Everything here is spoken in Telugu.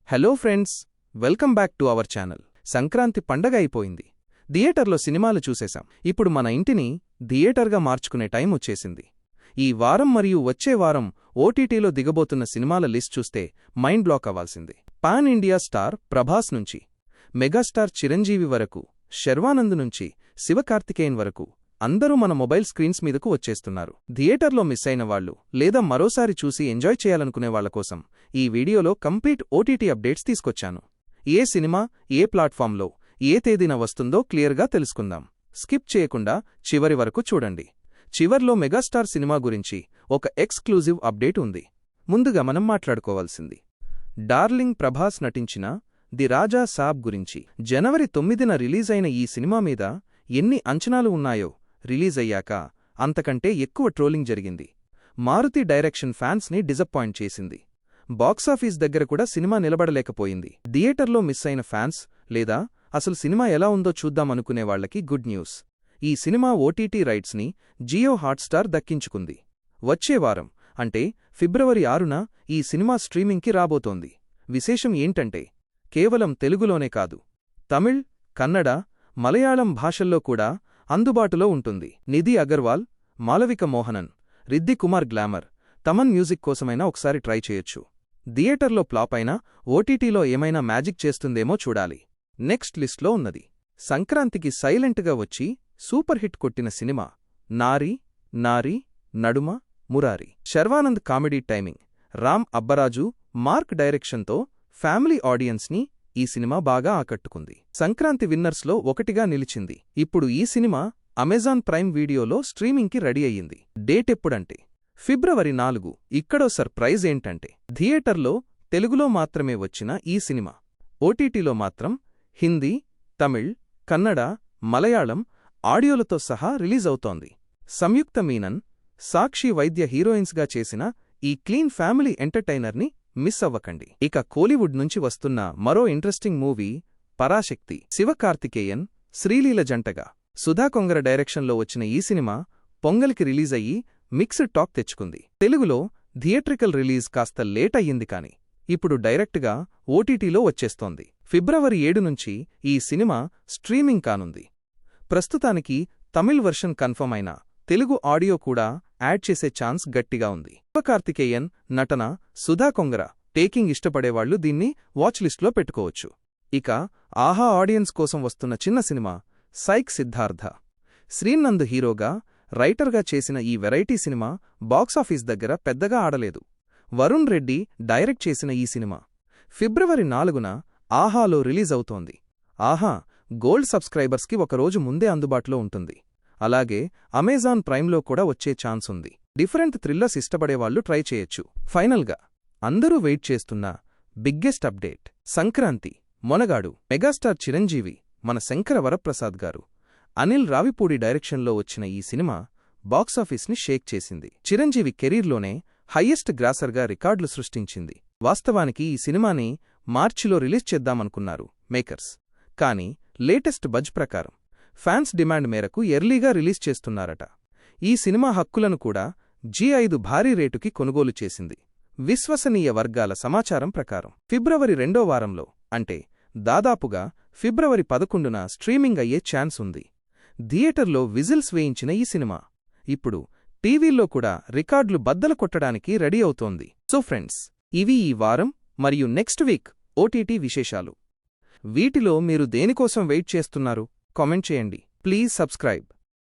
Hello friends, welcome back to our channel. Sankranti పండగ అయిపోయింది. థియేటర్లో సినిమాలు చూసేశాం. ఇప్పుడు మన ఇంటిని థియేటర్గా మార్చుకునే టైం వచ్చేసింది. ఈ వారం మరియు వచ్చే వారం ఓటీటీలో దిగబోతున్న సినిమాల లిస్ట్ చూస్తే మైండ్ బ్లాక్ అవ్వాల్సిందే. పాన్ ఇండియా స్టార్ ప్రభాస్ నుంచి మెగాస్టార్ చిరంజీవి వరకు, శర్వానంద్ నుంచి శివకార్తికేయన్ వరకు అందరూ మన మొబైల్ స్క్రీన్స్ మీదకు వచ్చేస్తున్నారు. థియేటర్లో మిస్ అయిన వాళ్లు లేదా మరోసారి చూసి ఎంజాయ్ చేయాలనుకునే వాళ్ల కోసం ఈ వీడియోలో కంప్లీట్ ఓటీటీ అప్డేట్స్ తీసుకొచ్చాను. ఏ సినిమా ఏ ప్లాట్ఫామ్లో ఏ తేదీన వస్తుందో క్లియర్గా తెలుసుకుందాం. స్కిప్ చేయకుండా చివరి వరకు చూడండి. చివర్లో మెగాస్టార్ సినిమా గురించి ఒక ఎక్స్క్లూజివ్ అప్డేట్ ఉంది. ముందుగా మనం మాట్లాడుకోవాల్సింది డార్లింగ్ ప్రభాస్ నటించిన ది రాజా సాబ్ గురించి. జనవరి 9న రిలీజ్ అయిన ఈ సినిమా మీద ఎన్ని అంచనాలు ఉన్నాయో రిలీజ్ అయ్యాక అంతకంటే ఎక్కువ ట్రోలింగ్ జరిగింది. మారుతి డైరెక్షన్ ఫ్యాన్స్ని డిసప్పాయింట్ చేసింది. బాక్సాఫీస్ దగ్గర కూడా సినిమా నిలబడలేకపోయింది. థియేటర్లో మిస్ అయిన ఫ్యాన్స్ లేదా అసలు సినిమా ఎలా ఉందో చూద్దామనుకునేవాళ్లకి గుడ్ న్యూస్. ఈ సినిమా ఓటీటీ రైట్స్ని జియో హాట్స్టార్ దక్కించుకుంది. వచ్చే వారం అంటే ఫిబ్రవరి 6న ఈ సినిమా స్ట్రీమింగ్కి రాబోతోంది. విశేషం ఏంటంటే కేవలం తెలుగులోనే కాదు, తమిళ్, కన్నడ, మలయాళం భాషల్లో కూడా అందుబాటులో ఉంటుంది. నిధి అగర్వాల్, మాలవిక మోహనన్, రిద్ది కుమార్ గ్లామర్, తమన్ మ్యూజిక్ కోసమైనా ఒకసారి ట్రై చేయొచ్చు. థియేటర్లో ఫ్లాప్ అయినా ఓటీటీలో ఏమైనా మ్యాజిక్ చేస్తుందేమో చూడాలి. నెక్స్ట్ లిస్ట్లో ఉన్నది సంక్రాంతికి సైలెంట్గా వచ్చి సూపర్ హిట్ కొట్టిన cinema Naari Naari Naduma Murari. Sharwanand comedy timing, Ram Abbaraju, mark డైరెక్షన్తో ఫ్యామిలీ ఆడియన్స్ని ఈ సినిమా బాగా ఆకట్టుకుంది. సంక్రాంతి విన్నర్స్లో ఒకటిగా నిలిచింది. ఇప్పుడు ఈ సినిమా అమెజాన్ ప్రైమ్ వీడియోలో స్ట్రీమింగ్కి రెడీ అయ్యింది. డేట్ ఎప్పుడంటే ఫిబ్రవరి 4. ఇక్కడో సర్ప్రైజ్ ఏంటంటే థియేటర్లో తెలుగులో మాత్రమే వచ్చిన ఈ సినిమా ఓటీటీలో మాత్రం హిందీ, తమిళ్, కన్నడ, మలయాళం ఆడియోలతో సహా రిలీజ్ అవుతోంది. సంయుక్త మీనన్, సాక్షి వైద్య హీరోయిన్స్గా చేసిన ఈ క్లీన్ ఫ్యామిలీ ఎంటర్టైనర్ని మిస్ అవ్వకండి. ఇక కోలీవుడ్ నుంచి వస్తున్న మరో ఇంట్రెస్టింగ్ మూవీ పరాశక్తి. శివకార్తికేయన్, శ్రీలీల జంటగా సుధా కొంగర డైరెక్షన్లో వచ్చిన ఈ సినిమా పొంగల్కి రిలీజ్ అయ్యి మిక్స్డ్ టాక్ తెచ్చుకుంది. తెలుగులో థియేట్రికల్ రిలీజ్ కాస్త లేట్ అయ్యింది కానీ ఇప్పుడు డైరెక్ట్గా ఓటీటీలో వచ్చేస్తోంది. ఫిబ్రవరి 7 నుంచి ఈ సినిమా స్ట్రీమింగ్ కానుంది. ప్రస్తుతానికి తమిళ్ వర్షన్ కన్ఫర్మ్ అయినా తెలుగు ఆడియో కూడా యాడ్ చేసే ఛాన్స్ గట్టిగా ఉంది. శివకార్తికేయన్ నటన, సుధా కొంగర టేకింగ్ ఇష్టపడేవాళ్లు దీన్ని వాచ్ లిస్ట్లో పెట్టుకోవచ్చు. ఇక ఆహా ఆడియన్స్ కోసం వస్తున్న చిన్న సినిమా సైక్ సిద్ధార్థ. శ్రీనంద్ హీరోగా, రైటర్గా చేసిన ఈ వెరైటీ సినిమా బాక్సాఫీస్ దగ్గర పెద్దగా ఆడలేదు. వరుణ్ రెడ్డి డైరెక్ట్ చేసిన ఈ సినిమా ఫిబ్రవరి 4న ఆహాలో రిలీజ్ అవుతోంది. ఆహా గోల్డ్ సబ్స్క్రైబర్స్కి ఒకరోజు ముందే అందుబాటులో ఉంటుంది. అలాగే అమెజాన్ ప్రైమ్లో కూడా వచ్చే ఛాన్స్ ఉంది. డిఫరెంట్ థ్రిల్లర్స్ ఇష్టపడేవాళ్లు ట్రై చేయొచ్చు. ఫైనల్గా అందరూ వెయిట్ చేస్తున్న biggest update Sankranti Monagadu. Megastar Chiranjeevi, మన శంకర వరప్రసాద్ గారు, అనిల్ రావిపూడి డైరెక్షన్లో వచ్చిన ఈ సినిమా బాక్సాఫీస్ని షేక్ చేసింది. చిరంజీవి కెరీర్లోనే హయ్యెస్ట్ గ్రాసర్గా రికార్డులు సృష్టించింది. వాస్తవానికి ఈ సినిమాని మార్చిలో రిలీజ్ చేద్దామనుకున్నారు మేకర్స్. కానీ లేటెస్ట్ బజ్ ప్రకారం ఫ్యాన్స్ డిమాండ్ మేరకు ఎర్లీగా రిలీజ్ చేస్తున్నారట. ఈ సినిమా హక్కులను కూడా G5 భారీ రేటుకి కొనుగోలు చేసింది. విశ్వసనీయ వర్గాల సమాచారం ప్రకారం ఫిబ్రవరి 2వ వారంలో అంటే దాదాపుగా ఫిబ్రవరి 11న స్ట్రీమింగ్ అయ్యే ఛాన్స్ ఉంది. థియేటర్లో విజిల్స్ వేయించిన ఈ సినిమా ఇప్పుడు టీవీల్లో కూడా రికార్డులు బద్దలు కొట్టడానికి రెడీ అవుతోంది. సో ఫ్రెండ్స్, ఇవి ఈ వారం మరియు నెక్స్ట్ వీక్ ఓటీటీ విశేషాలు. వీటిలో మీరు దేనికోసం వెయిట్ చేస్తున్నారు కామెంట్ చేయండి. Please subscribe.